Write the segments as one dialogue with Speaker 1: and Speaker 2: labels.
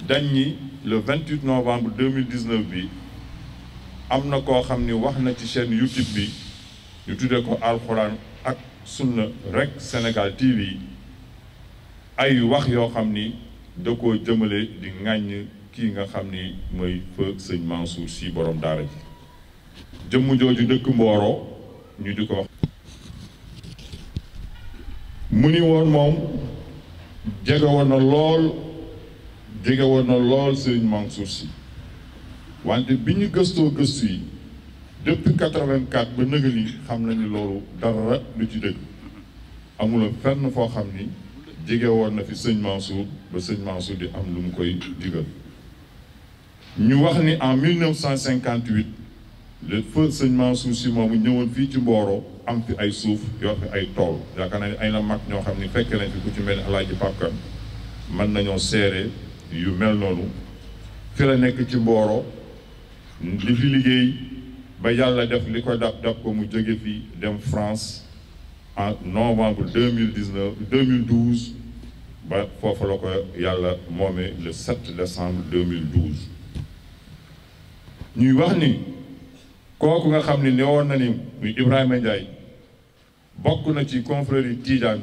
Speaker 1: dañ ni le 28 novembre 2019 bi am na koo xam ni wax na ci chaîne YouTube bi ñu tuddee ko Alxuraan ak Sunna rek Sénégal TV ay wax yoo xam ni da koo jëmale di ŋàññ kii nga xam ni mooy feu sëñ Mansour Sy borom daara ji jëmm jooju dëkk Mboro ñu di ko wax mu ni woon moom jege woon na lool sëñ Mansour Sy wante bi ñu gëstoo gëstu yi depuis 84 ba nëga ni xam nañu loolu dara lu ci dëgg amula fenn foo xam ni jege woon na fi sëñ Mansour ba sëñ Mansour di am lu mu koy digal ñu wax ni en 1958 le feu sëñ Mansour Sy moomu ñëwoon fii ci Mboro am fi ay suuf yor fi ay tool yaakaar naa ni ay na mag ñoo xam ni fekke nañ fi ku ci mel ni Alaaji Papkan mën nañoo seere yu mel noonu fi la nekk ci Mboro li fi liggéey ba yàlla def li ko dab ko mu jóge fi dem France en novembre 2012 ba foofu la ko yàlla moomee le 7 décembre 2012 ñuy wax ni kooku nga xam ni ne woon na ni muy Ibrahima Ndiaye bokk na ci confrérie Tidiane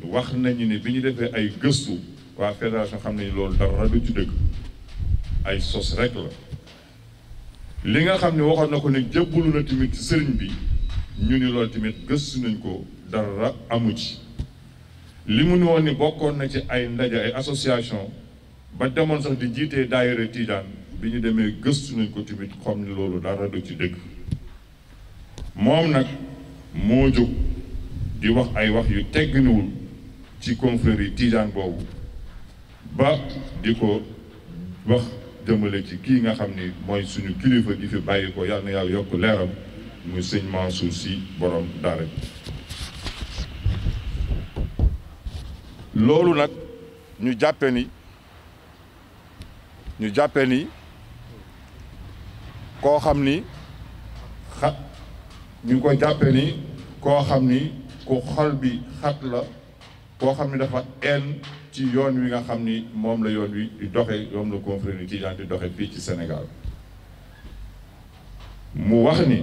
Speaker 1: wax nañu ni bi ñu defee ay gëstu waa fédération xam nañu loolu dara du ci dëgg ay sos rek la li nga xam ne waxoon na ko ne jébbalu na tamit ci sëriñ bi ñu ni loolu tamit gëstu nañ ko dara amu ci li mu ni woon ni bokkoon na ci ay ndaje ay association ba demoon sax di jiitee daayira Tidiane bi ñu demee gëstu nañ ko tamit xam ni loolu dara du ci dëgg moom nag moo jóg di wax ay wax yu tegginuwul ci confrérie Tidiane boobu ba di ko wax jëmale ci kii nga xam ni mooy suñu kilifa gi fi bàyyi ko yàlla na yàlla yokk leeram muy sëñ Mansour Sy borom daara loolu nag ñu jàppe ni koo xam ni ñu ko jàppe ni koo xam ni ku xol bi xat la koo xam ni dafa ci yoon wi nga xam ni moom la yoon wi di doxe yoom la confrérie Tidiane di doxe fii ci Sénégal mu wax ni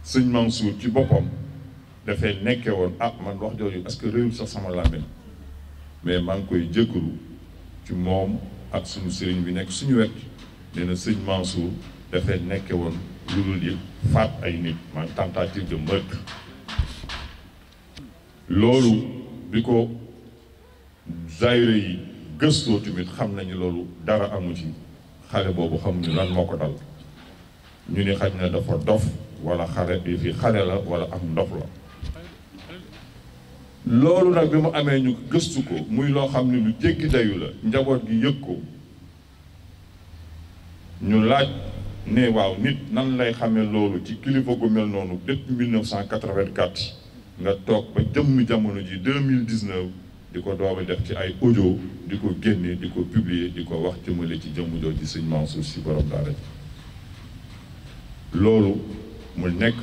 Speaker 1: sëñ Mansour ci boppam dafay nekke woon man wax jooju est-ce que réew sax sama làmmiñ mais maa ngi koy jëkkalu ci moom ak suñu sëriñ bi nekk suñu wet nee na sëñ Mansour dafay nekke woon lu dul di faat ay nit man tentative de meurtre loolu bi ko zaayre yi gëstoo tamit xam nañu loolu dara amu ci xale boobu xamuñu lan moo ko dal ñu ni xaj na dafa dof wala xale bi fi xale la wala am ndof la loolu nag bi mu amee ñu gëstu ko muy loo xam ne lu jéggi dayu la njaboot gi yëg ko ñu laaj ne waaw nit nan lay xamee loolu ci kilifa gu mel noonu depuis 1984 nga toog ba jëmm jamono ji 2019 di ko doog a def ci ay audio di ko génne di ko publier di ko wax jëmale ci jëmm jooju sëñ Mansour Sy borom daara ji loolu mu nekk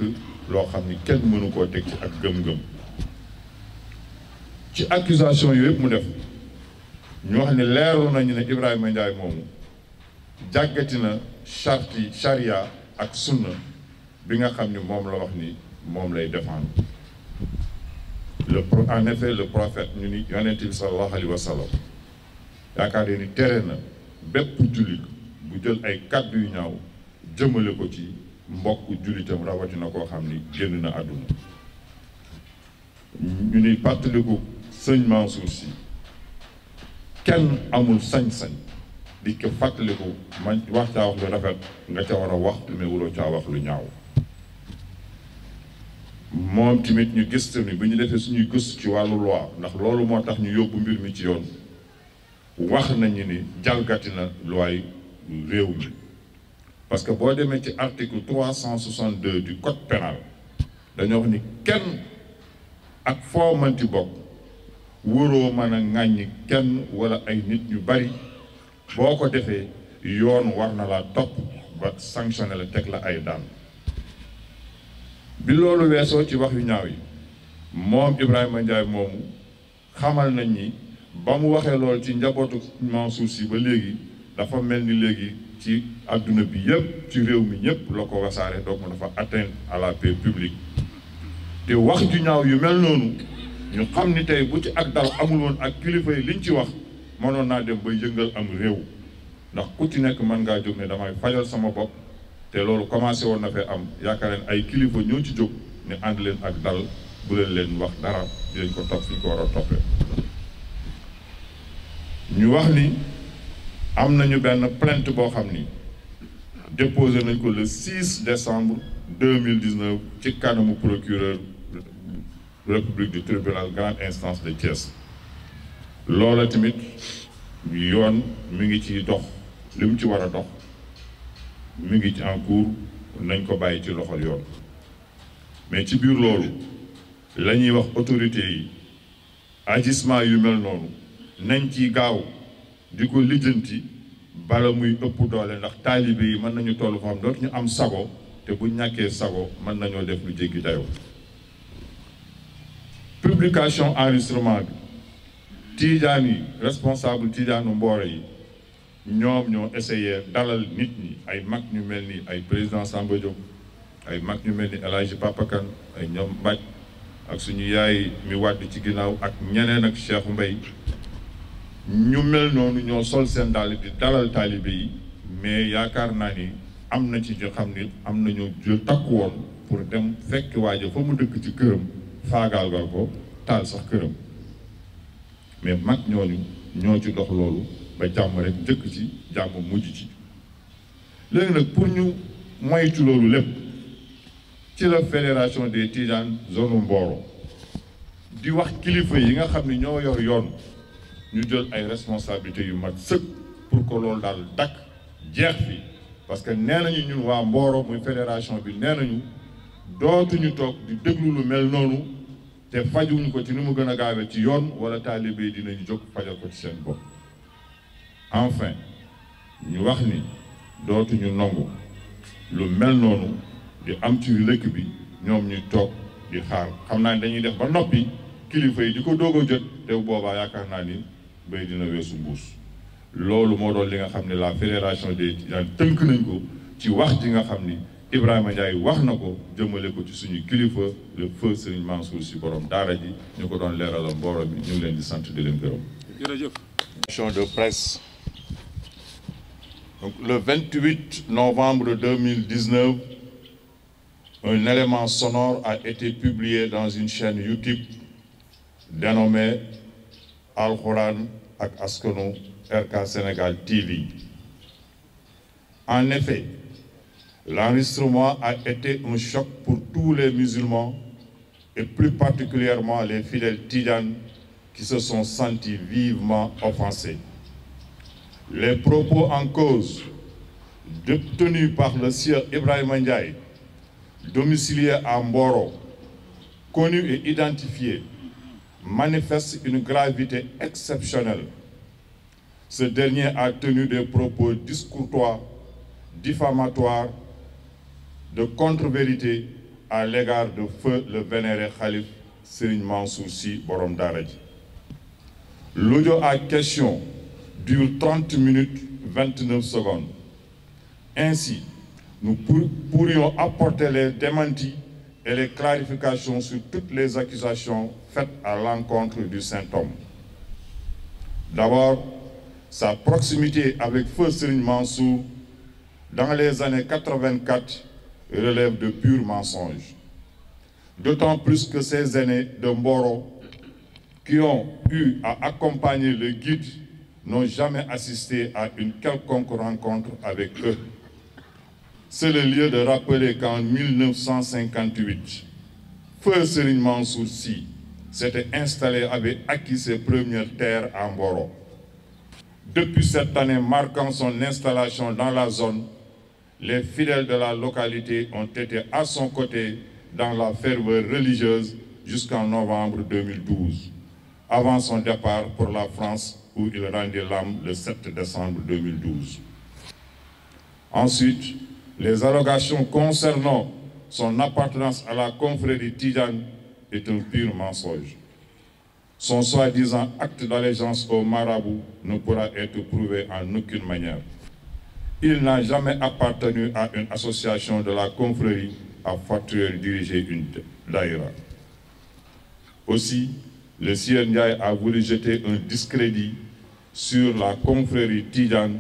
Speaker 1: loo xam ni kenn mënu koo teg ci ak gëm-gëm ci accusation yooyu yëpp mu def ñu wax ne leeru nañu ne Ibrahima Ndiaye moomu jàggati na charte yi charia ak sunna bi nga xam ni moom la wax ni moom lay défendre en effet le prophète ñu ni yonent bi sallallahu alayhi wa sallam yaakaar ni tere na bépp jullit bu jël ay kàddu yu ñaaw jëmale ko ci mbokk jullitam rawatina koo xam ni génn na àdduna ñu ni fàttaliku sëñ Mansour Sy kenn amul sañ-sañ di ko fàttaliku man wax caa wax lu rafet nga ca war a wax mais wuloo caa wax lu ñaaw moom tamit ñu gis ni bi ñu defee suñuy gëstu ci wàllu loi ndax loolu moo tax ñu yóbbu mbir mi ci yoon wax nañu ni jalgati na loi réew mi parce que boo demee ci article 362 du code pénal dañoo wax ni kenn ak foo mënti bokk wóoroo mën a ŋàññi kenn wala ay nit ñu bari boo ko defee yoon war na laa topp ba sanctionné la teg la ay daan bi loolu weesoo ci wax yu ñaaw yi moom Ibrahima Ndiaye moomu xamal nañ ni ba mu waxee loolu ci njabootu Mansour Sy ba léegi dafa mel ni léegi ci adduna bi yëpp ci réew mi ñëpp la ko wasaare donc dafa atteindre à la paix publique te wax ju ñaaw yu mel noonu ñu xam ni tey bu ci ak dal amul woon ak kilifa yi liñ ci wax mënoon naa dem ba yëngal am réew ndax ku ci nekk mën ngaa jóg ne damay fajal sama bopp te loolu commencé woon na fee am yaakaar leen ay kilifa ñoo ci jóg ne ànd leen ak dal bu leen wax dara dinañ ko topp fi ñu ko war a toppee. ñu wax ni am nañu benn plainte boo xam ni déposé nañ ko le 6 décembre 2019 ci kanamu procureur république du tribunal grande instance de Thiès. loola tamit yoon mi ngi ci dox li mu ci war a dox mi ngi ci en cours nañ ko bàyyi ci loxol yoon mais ci biir loolu la ñuy wax autorité yi agissement yu mel noonu nañ ci gaaw di ko lijjanti bala muy ëpp doole ndax taalibe yi mën nañu toll foo xam dootu ñu am sago te bu ñàkkee sago mën nañoo def lu jéggi dayoo. publication enregistrement bi tiijaan yi responsable tiijaanu Mbooro yi ñoom ñoo essayé dalal nit ñi ay mag ñu mel ni ay président Samba Diop ay mag ñu mel ni El Hadji Papa Kane ay ñoom Mbaj ak suñu yaay mi wàdd ci ginnaaw ak ñeneen ak Cheikh Mbaye ñu mel noonu ñoo sol seen dàll di dalal taalibe yi mais yaakaar naa ni am na ci ñu xam ni am nañu jël takku woon pour dem fekk waaja fa mu dëkk ci këram faagaalgal ko taal sax këram mais mag ñooñu ñoo ci dox loolu ba jàmm rek njëkk ci jàmm mujj ci. léegi nag pour ñu moytu loolu lépp ci la fédération des Tidianes zone Mboro di wax kilifa yi nga xam ni ñoo yor yoon ñu jël ay responsabilités yu mat sëkk pour que loolu daal dakk jeex fi parce que nee nañu ñun waa Mboro muy fédération bi nee nañu dootuñu toog di déglu lu mel noonu te fajuñu ko ci ni mu gën a gaawee ci yoon wala taalibe yi dinañu jóg fajal ko ci seen bopp. enfin ñu wax ni dootuñu nangu lu mel noonu di am ci lëkk bi ñoom ñu toog di xaar xam naa ni dañuy def ba noppi kilifa yi di ko doog a jot te boobaa yaakaar naa ni bay dina weesu mbuus. loolu moo doon li nga xam ne la fédération des Tidianes tënk nañ ko ci wax ji nga xam ni Ibrahima Ndiaye wax na ko jëmale ko ci suñu kilifa le feu Serigne Mansour Sy borom daara ji ñu ko doon leeralal mbooloo bi ñu ngi leen di sant di leen gërëm.
Speaker 2: jërëjëf.
Speaker 1: de presse. Donc, le 28 novembre 2019, un élément sonore a été publié dans une chaîne YouTube dénommée Al Quran ak Askanu RK Sénégal TV. En effet, l'enregistrement a été un choc pour tous les musulmans et plus particulièrement les fidèles Tidianes qui se sont sentis vivement offensés. Les propos en cause tenus par le sieur Ibrahima Ndiaye, domicilié à Mboro, connu et identifié, manifestent une gravité exceptionnelle. Ce dernier a tenu des propos discourtois, diffamatoires, de contre-vérité à l'égard de feu le vénéré Khalif Serigne Mansour Sy borom daara ji. L'audio à question dure 30 minutes 29 secondes. Ainsi, nous pourrions apporter les démentis et les clarifications sur toutes les accusations faites à l'encontre du saint homme. D'abord, sa proximité avec feu Serigne Mansour dans les années 84 relève de purs mensonges. D'autant plus que ces aînés de Mboro qui ont eu à accompagner le guide n'ont jamais assisté à une quelconque rencontre avec eux. C'est le lieu de rappeler qu'en 1958, feu Serigne Mansour Sy s'était installé, avait acquis ses premières terres à Mboro. Depuis cette année marquant son installation dans la zone, les fidèles de la localité ont été à son côté dans la ferveur religieuse jusqu'en novembre 2012, avant son départ pour la France où il rendait l'âme le 7 décembre 2012. Ensuite, les allégations concernant son appartenance à la confrérie Tidjane est un pur mensonge. Son soi-disant acte d'allégeance au marabout ne pourra être prouvé en aucune manière. Il n'a jamais appartenu à une association de la confrérie, à fortiori diriger une daïra. Aussi, le Sieur Ndiaye a voulu jeter un discrédit sur la confrérie Tidjane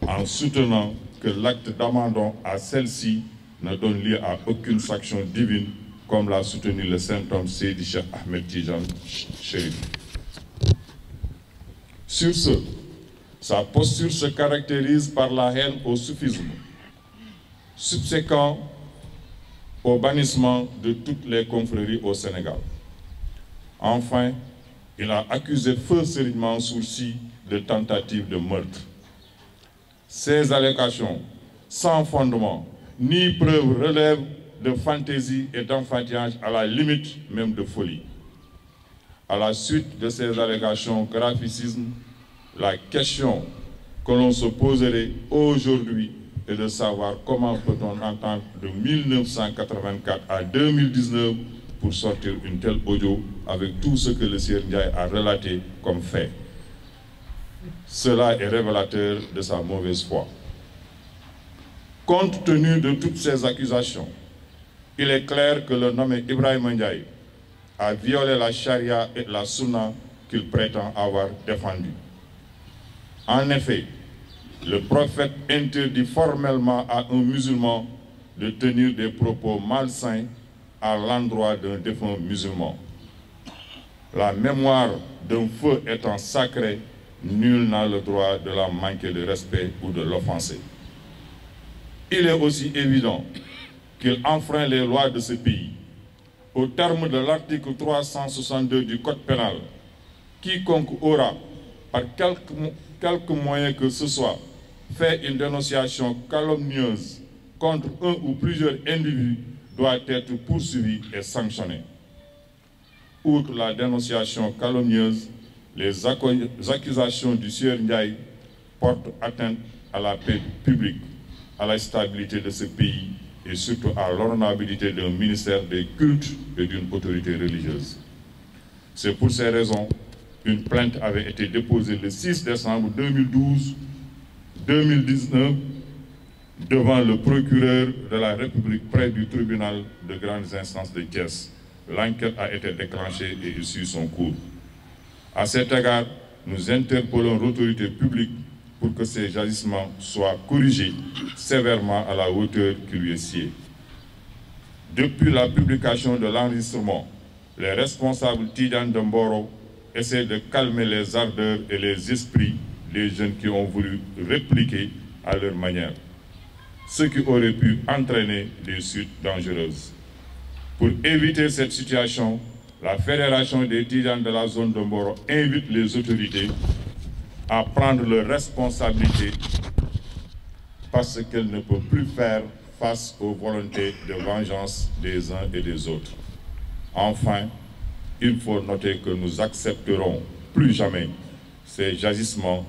Speaker 1: en soutenant que l'acte d'abandon à celle-ci ne donne lieu à aucune sanction divine, comme l'a soutenu le saint homme Seydi Cheikh Ahmed Tidjane Chérif. Sur ce, sa posture se caractérise par la haine au soufisme, subséquent au bannissement de toutes les confréries au Sénégal. Enfin, il a accusé Feu Serigne Mansour Sy de tentative de meurtre. Ces allégations, sans fondement ni preuve, relèvent de fantaisie et d'enfantillage, à la limite même de folie. À la suite de ces allégations graphicisme, la question que l'on se poserait aujourd'hui est de savoir comment peut-on entendre de 1984 à 2019 pour sortir une telle audio avec tout ce que le Sieur Ndiaye a relaté comme fait. Cela est révélateur de sa mauvaise foi. Compte tenu de toutes ces accusations, il est clair que le nommé Ibrahim Ndiaye a violé la charia et la sunna qu'il prétend avoir défendue. En effet, le prophète interdit formellement à un musulman de tenir des propos malsains à l'endroit d'un défunt musulman. La mémoire d'un feu étant sacrée, nul n'a le droit de la manquer de respect ou de l'offenser. Il est aussi évident qu'il enfreint les lois de ce pays. Au terme de l'article 362 du Code pénal, quiconque aura, par quelque moyen que ce soit, fait une dénonciation calomnieuse contre un ou plusieurs individus doit être poursuivi et sanctionné. Outre la dénonciation calomnieuse, les accusations du Sieur Ndiaye portent atteinte à la paix publique, à la stabilité de ce pays et surtout à l'honorabilité d'un ministère des cultes et d'une autorité religieuse. C'est pour ces raisons qu'une plainte avait été déposée le 6 décembre 2019 devant le procureur de la République près du tribunal de grandes instances de Thiès. L'enquête a été déclenchée et il suit son cours. À cet égard, nous interpellons l'autorité publique pour que ces agissements soient corrigés sévèrement à la hauteur qui lui est siée. Depuis la publication de l'enregistrement, les responsables Tidjane de Mboro essaient de calmer les ardeurs et les esprits des jeunes qui ont voulu répliquer à leur manière, ce qui aurait pu entraîner des suites dangereuses. Pour éviter cette situation, la Fédération des Tidjanes de la zone de Mboro invite les autorités à prendre leurs responsabilités parce qu'elles ne peuvent plus faire face aux volontés de vengeance des uns et des autres. Enfin, il faut noter que nous accepterons plus jamais ces agissements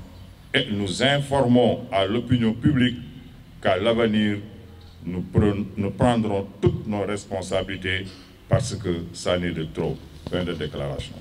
Speaker 1: et nous informons à l'opinion publique qu'à l'avenir, nous prendrons toutes nos responsabilités parce que ça n'est de trop. Fin de déclaration.